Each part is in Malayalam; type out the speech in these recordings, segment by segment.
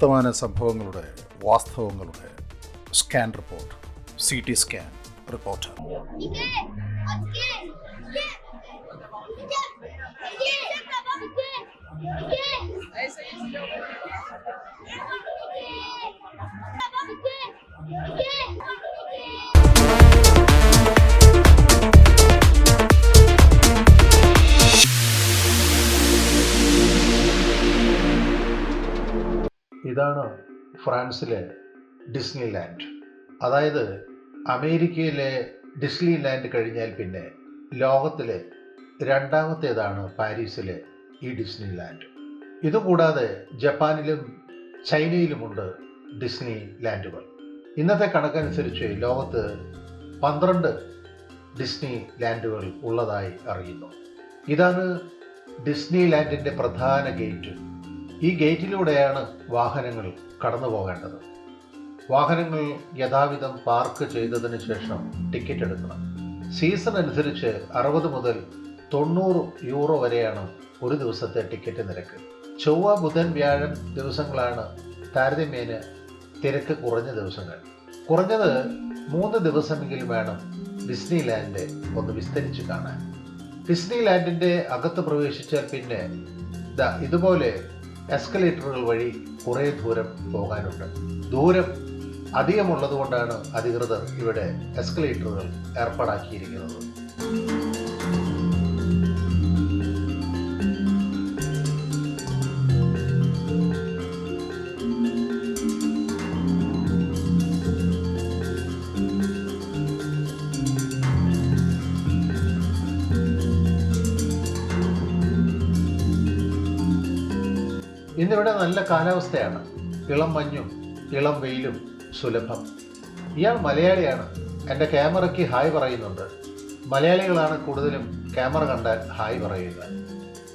വർത്തമാന സംഭവങ്ങളുടെ വാസ്തവങ്ങളുടെ scan report, CT scan report. ഇതാണ് ഫ്രാൻസിലെ ഡിസ്നി ലാൻഡ്. അതായത് അമേരിക്കയിലെ ഡിസ്നി ലാൻഡ് കഴിഞ്ഞാൽ പിന്നെ ലോകത്തിലെ രണ്ടാമത്തേതാണ് പാരീസിലെ ഈ ഡിസ്നി ലാൻഡ്. ഇതുകൂടാതെ ജപ്പാനിലും ചൈനയിലുമുണ്ട് ഡിസ്നി ലാൻഡുകൾ. ഇന്നത്തെ കണക്കനുസരിച്ച് ലോകത്ത് 12 ഡിസ്നി ലാൻഡുകൾ ഉള്ളതായി അറിയുന്നു. ഇതാണ് ഡിസ്നി ലാൻഡിൻ്റെ പ്രധാന ഗേറ്റ്. ഈ ഗേറ്റിലൂടെയാണ് വാഹനങ്ങൾ കടന്നു പോകേണ്ടത്. വാഹനങ്ങൾ യഥാവിധം പാർക്ക് ചെയ്തതിന് ശേഷം ടിക്കറ്റ് എടുക്കണം. സീസൺ അനുസരിച്ച് 60 മുതൽ 90 യൂറോ വരെയാണ് ഒരു ദിവസത്തെ ടിക്കറ്റ് നിരക്ക്. ചൊവ്വ, ബുധൻ, വ്യാഴം ദിവസങ്ങളാണ് താരതമ്യേന തിരക്ക് കുറഞ്ഞ ദിവസങ്ങൾ. കുറഞ്ഞത് 3 ദിവസമെങ്കിലും വേണം ഡിസ്നി ലാൻഡ് ഒന്ന് വിസ്തരിച്ച് കാണാൻ. ഡിസ്നി ലാൻഡിൻ്റെ അകത്ത് പ്രവേശിച്ചാൽ പിന്നെ ഇതുപോലെ എസ്കലേറ്ററുകൾ വഴി കുറേ ദൂരം പോകാനുണ്ട്. ദൂരം അധികമുള്ളത് കൊണ്ടാണ് അധികൃതർ ഇവിടെ എസ്കലേറ്ററുകൾ ഏർപ്പാടാക്കിയിരിക്കുന്നത്. ഇന്നിവിടെ നല്ല കാലാവസ്ഥയാണ്. ഇളം മഞ്ഞും ഇളം വെയിലും സുലഭം. ഇയാൾ മലയാളിയാണ്. എൻ്റെ ക്യാമറയ്ക്ക് ഹായ് പറയുന്നുണ്ട്. മലയാളികളാണ് കൂടുതലും ക്യാമറ കണ്ടാൽ ഹായ് പറയുക.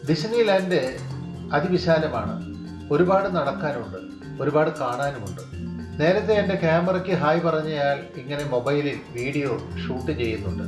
ഡിസ്നി ലാൻഡ് അതിവിശാലമാണ്. ഒരുപാട് നടക്കാനുണ്ട്, ഒരുപാട് കാണാനുമുണ്ട്. നേരത്തെ എൻ്റെ ക്യാമറയ്ക്ക് ഹായ് പറഞ്ഞയാൾ ഇങ്ങനെ മൊബൈലിൽ വീഡിയോ ഷൂട്ട് ചെയ്യുന്നുണ്ട്.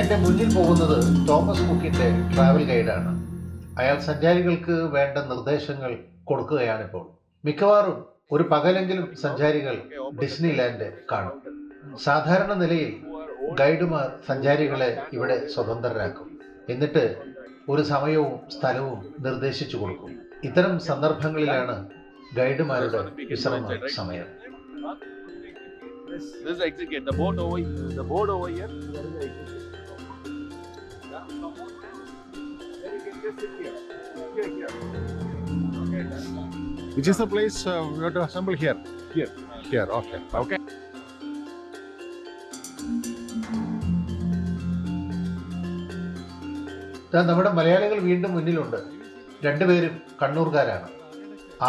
എൻ്റെ മുന്നിൽ പോകുന്നത് തോമസ് കുക്കിൻ്റെ ട്രാവൽ ഗൈഡാണ്. അയാൾ സഞ്ചാരികൾക്ക് വേണ്ട നിർദ്ദേശങ്ങൾ കൊടുക്കുകയാണിപ്പോൾ. മിക്കവാറും ഒരു പകലെങ്കിലും സഞ്ചാരികൾ ഡിസ്നി ലാൻഡ് കാണും. സാധാരണ നിലയിൽ ഗൈഡുമാർ സഞ്ചാരികളെ ഇവിടെ സ്വതന്ത്രരാക്കും. എന്നിട്ട് ഒരു സമയവും സ്ഥലവും നിർദ്ദേശിച്ചു കൊടുക്കും. ഇത്തരം സന്ദർഭങ്ങളിലാണ് ഗൈഡുമാരുടെ വിശ്രമ സമയം. Which is the place we have to assemble here? Here. Okay. നമ്മുടെ മലയാളികൾ വീണ്ടും മുന്നിലുണ്ട്. രണ്ടുപേരും കണ്ണൂർക്കാരാണ്.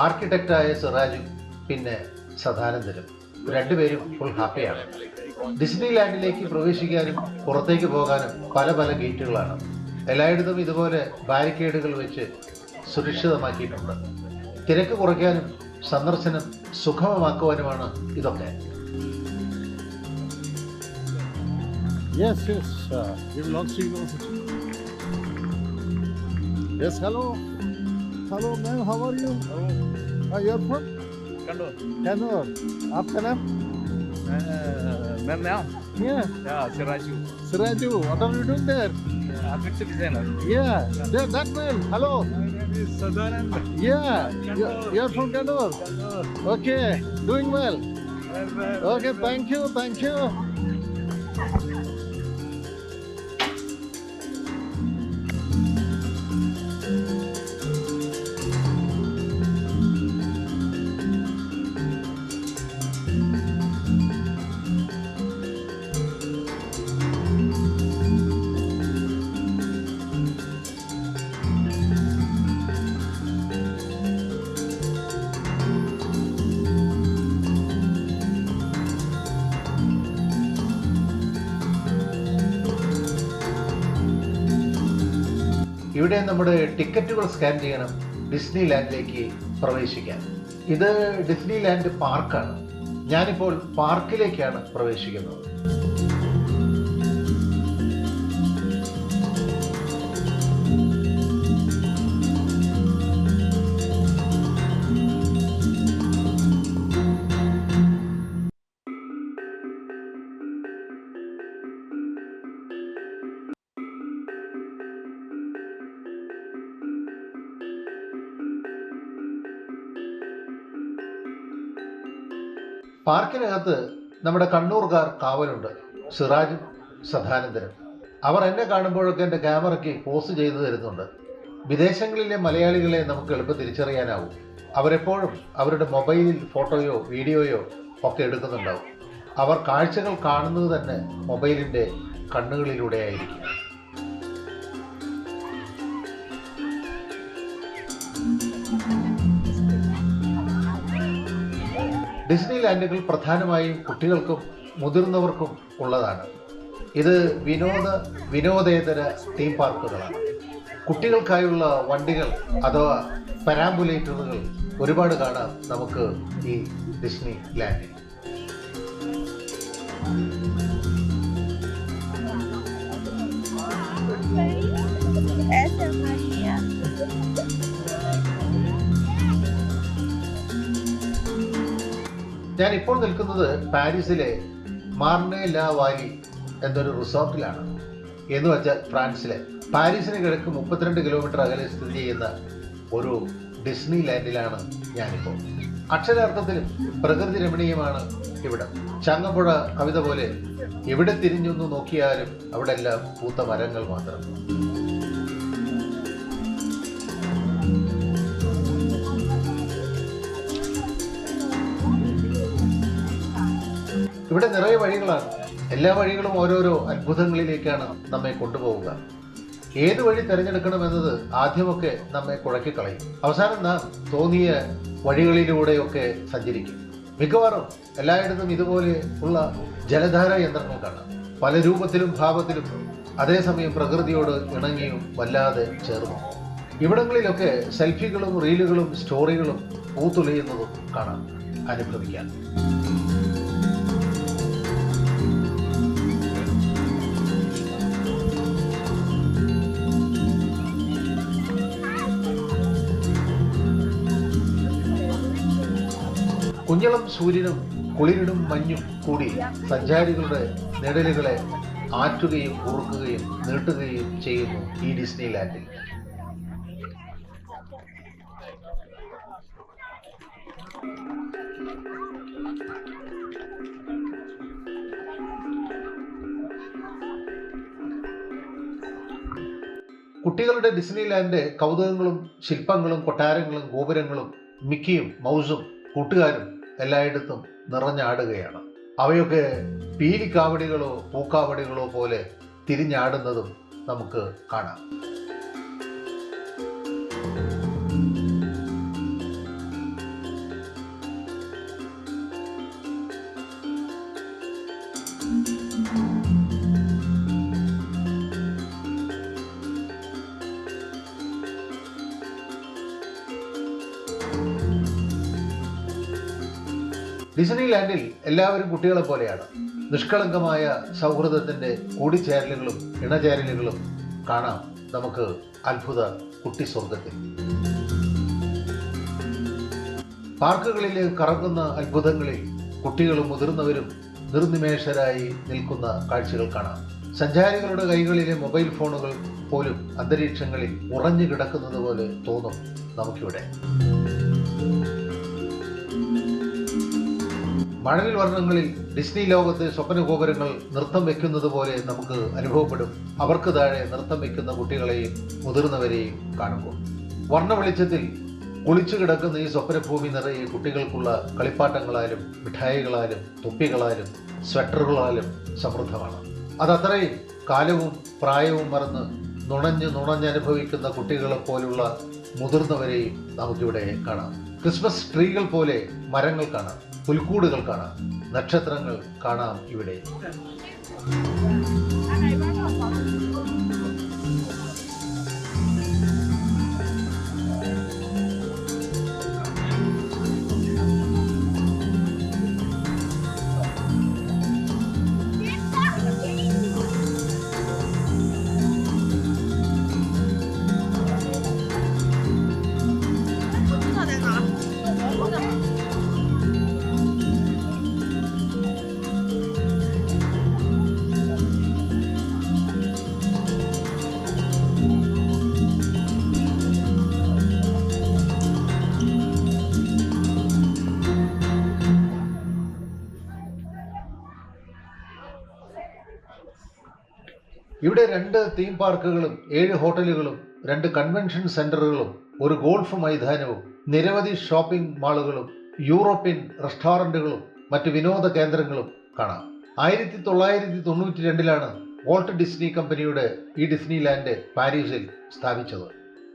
ആർക്കിടെക്റ്റായ സിറാജും പിന്നെ സദാനന്ദനും. രണ്ടുപേരും ഫുൾ ഹാപ്പിയാണ്. ഡിസ്നി ലാൻഡിലേക്ക് പ്രവേശിക്കാനും പുറത്തേക്ക് പോകാനും പല ഗേറ്റുകളാണ്. എല്ലായിടത്തും ഇതുപോലെ ബാരിക്കേഡുകൾ വെച്ച് സുരക്ഷിതമാക്കിയിട്ടുണ്ട്. തിരക്ക് കുറയ്ക്കാനും സന്ദർശനം സുഗമമാക്കുവാനുമാണ് ഇതൊക്കെ. Yes. We belong to you. Yes, hello. Hello, ma'am. How are you? You're from? Kannur. आपका नाम? मेरा नाम? Yeah, Siraju. What are you doing there? Architecture designer. Yeah, that man. Hello. My name is Sadanand. Yeah, you're from Kannur. Okay, doing well. Okay, thank you. ഇവിടെ നമ്മുടെ ടിക്കറ്റുകൾ സ്കാൻ ചെയ്യണം ഡിസ്നി ലാൻഡിലേക്ക് പ്രവേശിക്കാൻ. ഇത് ഡിസ്നി ലാൻഡ് പാർക്കാണ്. ഞാനിപ്പോൾ പാർക്കിലേക്കാണ് പ്രവേശിക്കുന്നത്. പാർക്കിനകത്ത് നമ്മുടെ കണ്ണൂർക്കാർ കാവലുണ്ട്, സിറാജും സദാനന്ദനും. അവർ എന്നെ കാണുമ്പോഴൊക്കെ എൻ്റെ ക്യാമറയ്ക്ക് പോസ്റ്റ് ചെയ്തു തരുന്നുണ്ട്. വിദേശങ്ങളിലെ മലയാളികളെ നമുക്ക് എളുപ്പം തിരിച്ചറിയാനാവും. അവരെപ്പോഴും അവരുടെ മൊബൈലിൽ ഫോട്ടോയോ വീഡിയോയോ ഒക്കെ എടുക്കുന്നുണ്ടാവും. അവർ കാഴ്ചകൾ കാണുന്നത് തന്നെ മൊബൈലിൻ്റെ കണ്ണുകളിലൂടെ ആയിരിക്കും. ഡിസ്നി ലാൻഡുകൾ പ്രധാനമായും കുട്ടികൾക്കും മുതിർന്നവർക്കും ഉള്ളതാണ്. ഇത് വിനോദേതര തീം പാർക്കുകളാണ്. കുട്ടികൾക്കായുള്ള വണ്ടികൾ അഥവാ പരാംബുലേറ്ററുകൾ ഒരുപാട് കാണാം നമുക്ക് ഈ ഡിസ്നി ലാൻഡിൽ. ഞാൻ ഇപ്പോൾ നിൽക്കുന്നത് പാരീസിലെ മാർനെ ലാ വാലി എന്നൊരു റിസോർട്ടിലാണ്. എന്ന് വെച്ചാൽ ഫ്രാൻസിലെ പാരീസിന് കിഴക്ക് 32 കിലോമീറ്റർ അകലെ സ്ഥിതി ചെയ്യുന്ന ഒരു ഡിസ്നി ലാൻഡിലാണ് ഞാനിപ്പോൾ. അക്ഷരാർത്ഥത്തിലും പ്രകൃതി രമണീയമാണ് ഇവിടം. ചങ്ങമ്പുഴ കവിത പോലെ എവിടെ തിരിഞ്ഞൊന്നു നോക്കിയാലും അവിടെ എല്ലാം പൂത്ത മരങ്ങൾ മാത്രം. ഇവിടെ നിറയെ വഴികളാണ്. എല്ലാ വഴികളും ഓരോരോ അത്ഭുതങ്ങളിലേക്കാണ് നമ്മെ കൊണ്ടുപോവുക. ഏത് വഴി തിരഞ്ഞെടുക്കണമെന്നത് ആദ്യമൊക്കെ നമ്മെ കുഴക്കിക്കളയും. അവസാനം നാം തോന്നിയ വഴികളിലൂടെയൊക്കെ സഞ്ചരിക്കും. മിക്കവാറും എല്ലായിടത്തും ഇതുപോലെ ഉള്ള ജലധാര യന്ത്രങ്ങൾ കാണാം. പല രൂപത്തിലും ഭാവത്തിലും, അതേസമയം പ്രകൃതിയോട് ഇണങ്ങിയും വല്ലാതെ ചേർന്നു. ഇവിടങ്ങളിലൊക്കെ സെൽഫികളും റീലുകളും സ്റ്റോറികളും പൂത്തുലയുന്നതും കാണാം, അനുഭവിക്കാം. കുഞ്ഞളം സൂര്യനും കുളിരിടും മഞ്ഞും കൂടി സഞ്ചാരികളുടെ നിഴലുകളെ ആറ്റുകയും കൂർക്കുകയും നീട്ടുകയും ചെയ്യുന്നു ഈ ഡിസ്നി ലാൻഡിൽ. കുട്ടികളുടെ ഡിസ്നി ലാൻഡ് കൗതുകങ്ങളും ശില്പങ്ങളും കൊട്ടാരങ്ങളും ഗോപുരങ്ങളും മിക്കിയും മൗസും കൂട്ടുകാരും എല്ലായിടത്തും നിറഞ്ഞാടുകയാണ്. അവയൊക്കെ പീലിക്കാവടികളോ പൂക്കാവടികളോ പോലെ തിരിഞ്ഞാടുന്നതും നമുക്ക് കാണാം. ഡിസ്നി ലാൻഡിൽ എല്ലാവരും കുട്ടികളെ പോലെയാണ്. നിഷ്കളങ്കമായ സൗഹൃദത്തിൻ്റെ കൂടിച്ചേരലുകളും ഇണചേരലുകളും കാണാം നമുക്ക് അത്ഭുത കുട്ടി സ്വർഗത്തിൽ. പാർക്കുകളിലെ കറങ്ങുന്ന അത്ഭുതങ്ങളിൽ കുട്ടികളും മുതിർന്നവരും നിർനിമേഷരായി നിൽക്കുന്ന കാഴ്ചകൾ കാണാം. സഞ്ചാരികളുടെ കൈകളിലെ മൊബൈൽ ഫോണുകൾ പോലും അന്തരീക്ഷങ്ങളിൽ ഉറഞ്ഞു കിടക്കുന്നത് പോലെ തോന്നും നമുക്കിവിടെ. മഴവിൽ വർണ്ണങ്ങളിൽ ഡിസ്നി ലോകത്തെ സ്വപ്നഗോപുരങ്ങൾ നൃത്തം വെക്കുന്നത് പോലെ നമുക്ക് അനുഭവപ്പെടും. അവർക്ക് താഴെ നൃത്തം വെക്കുന്ന കുട്ടികളെയും മുതിർന്നവരെയും കാണുമ്പോൾ വർണ്ണ വെളിച്ചത്തിൽ കുളിച്ചു കിടക്കുന്ന ഈ സ്വപ്നഭൂമി നിറയെ കുട്ടികൾക്കുള്ള കളിപ്പാട്ടങ്ങളാലും മിഠായികളാലും തൊപ്പികളാലും സ്വെറ്ററുകളാലും സമൃദ്ധമാണ്. അതത്രയും കാലവും പ്രായവും മറന്ന് നുണഞ്ഞനുഭവിക്കുന്ന കുട്ടികളെ പോലുള്ള മുതിർന്നവരെയും നമുക്കിവിടെ കാണാം. ക്രിസ്മസ് ട്രീകൾ പോലെ മരങ്ങൾ കാണാം, പുൽക്കൂടുകൾ കാണാം, നക്ഷത്രങ്ങൾ കാണാം ഇവിടെ. ഇവിടെ 2 തീം പാർക്കുകളും 7 ഹോട്ടലുകളും 2 കൺവെൻഷൻ സെന്ററുകളും ഒരു ഗോൾഫ് മൈതാനവും നിരവധി ഷോപ്പിംഗ് മാളുകളും യൂറോപ്യൻ റെസ്റ്റോറൻറ്റുകളും മറ്റ് വിനോദ കേന്ദ്രങ്ങളും കാണാം. 1992 വോൾട്ട് ഡിസ്നി കമ്പനിയുടെ ഈ ഡിസ്നി ലാൻഡ് പാരീസിൽ സ്ഥാപിച്ചത്.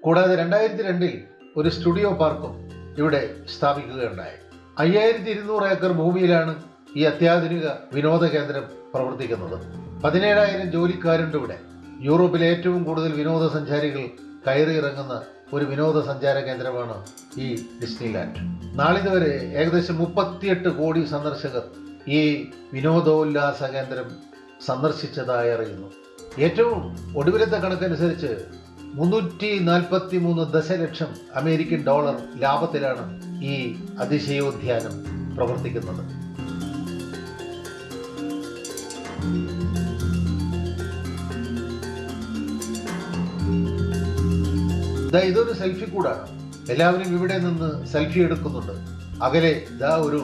കൂടാതെ 2002 ഒരു സ്റ്റുഡിയോ പാർക്കും ഇവിടെ സ്ഥാപിക്കുകയുണ്ടായി. 5200 ഏക്കർ ഭൂമിയിലാണ് ഈ അത്യാധുനിക വിനോദ കേന്ദ്രം പ്രവർത്തിക്കുന്നത്. 17,000 ജോലിക്കാരുണ്ട് ഇവിടെ. യൂറോപ്പിലെ ഏറ്റവും കൂടുതൽ വിനോദസഞ്ചാരികൾ കയറിയിറങ്ങുന്ന ഒരു വിനോദസഞ്ചാര കേന്ദ്രമാണ് ഈ ഡിസ്നി ലാൻഡ്. നാളിതുവരെ ഏകദേശം 38 കോടി സന്ദർശകർ ഈ വിനോദോല്ലാസ കേന്ദ്രം സന്ദർശിച്ചതായി അറിയുന്നു. ഏറ്റവും ഒടുവിലത്തെ കണക്കനുസരിച്ച് 343 ദശലക്ഷം അമേരിക്കൻ ഡോളർ ലാഭത്തിലാണ് ഈ അതിശയോദ്യാനം പ്രവർത്തിക്കുന്നത്. ഇതൊരു സെൽഫി കൂടാണ്. എല്ലാവരും ഇവിടെ നിന്ന് സെൽഫി എടുക്കുന്നുണ്ട്. അകലെ ഒരു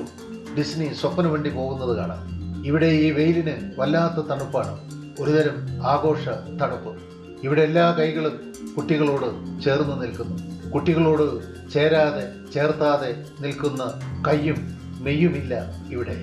ഡിസ്നി സ്വപ്ന വണ്ടി പോകുന്നത് കാണാം. ഇവിടെ ഈ വെയിലിന് വല്ലാത്ത തണുപ്പാണ്, ഒരുതരം ആഘോഷ തണുപ്പ്. ഇവിടെ എല്ലാ കൈകളും കുട്ടികളോട് ചേർന്ന് നിൽക്കുന്നു. കുട്ടികളോട് ചേർത്താതെ നിൽക്കുന്ന കയ്യും മെയ്യുമില്ല ഇവിടെ.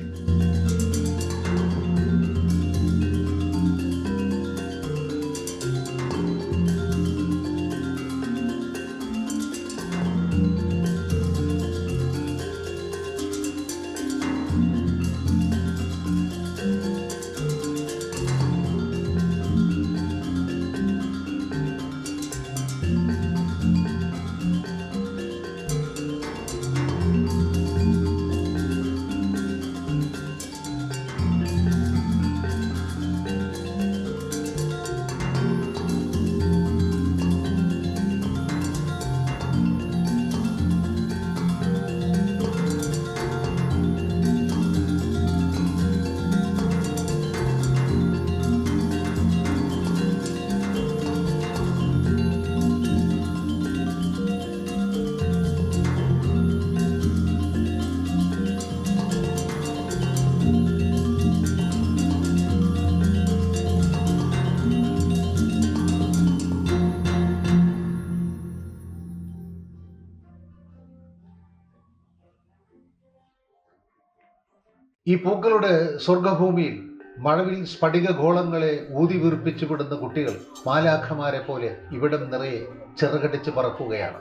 ഈ പൂക്കളുടെ സ്വർഗഭൂമിയിൽ മഴവിൽ സ്ഫടിക ഗോളങ്ങളെ ഊതി വീർപ്പിച്ചു വിടുന്ന കുട്ടികൾ മാലാഖമാരെ പോലെ ഇവിടം നിറയെ ചിറകടിച്ച് പറക്കുകയാണ്.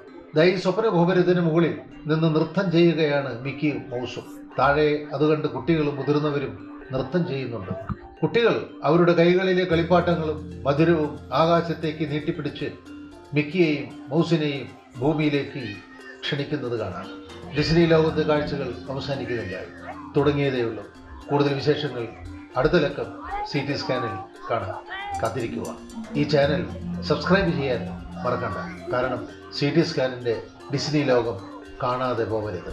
ഈ സ്വപ്ന ഗോപുരത്തിന് മുകളിൽ നിന്ന് നൃത്തം ചെയ്യുകയാണ് മിക്കിയും മൗസും. താഴെ അത് കണ്ട് കുട്ടികളും മുതിർന്നവരും നൃത്തം ചെയ്യുന്നുണ്ട്. കുട്ടികൾ അവരുടെ കൈകളിലെ കളിപ്പാട്ടങ്ങളും മധുരവും ആകാശത്തേക്ക് നീട്ടിപ്പിടിച്ച് മിക്കിയെയും മൗസിനെയും ഭൂമിയിലേക്ക് ക്ഷണിക്കുന്നത് കാണാം. ഡിസ്നി ലോകത്തെ കാഴ്ചകൾ അവസാനിക്കുന്നില്ല, തുടങ്ങിയതേയുള്ളൂ. കൂടുതൽ വിശേഷങ്ങൾ അടുത്ത ലക്കം CT സ്കാനിൽ കാണാം. കാത്തിരിക്കുക. ഈ ചാനൽ സബ്സ്ക്രൈബ് ചെയ്യാൻ മറക്കണ്ട. കാരണം CT സ്കാനിൻ്റെ ഡിസ്നി ലോകം കാണാതെ പോകരുത്.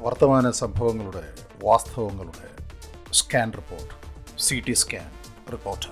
വർത്തമാന സംഭവങ്ങളുടെ വാസ്തവങ്ങളുടെ scan report. CT scan reporter.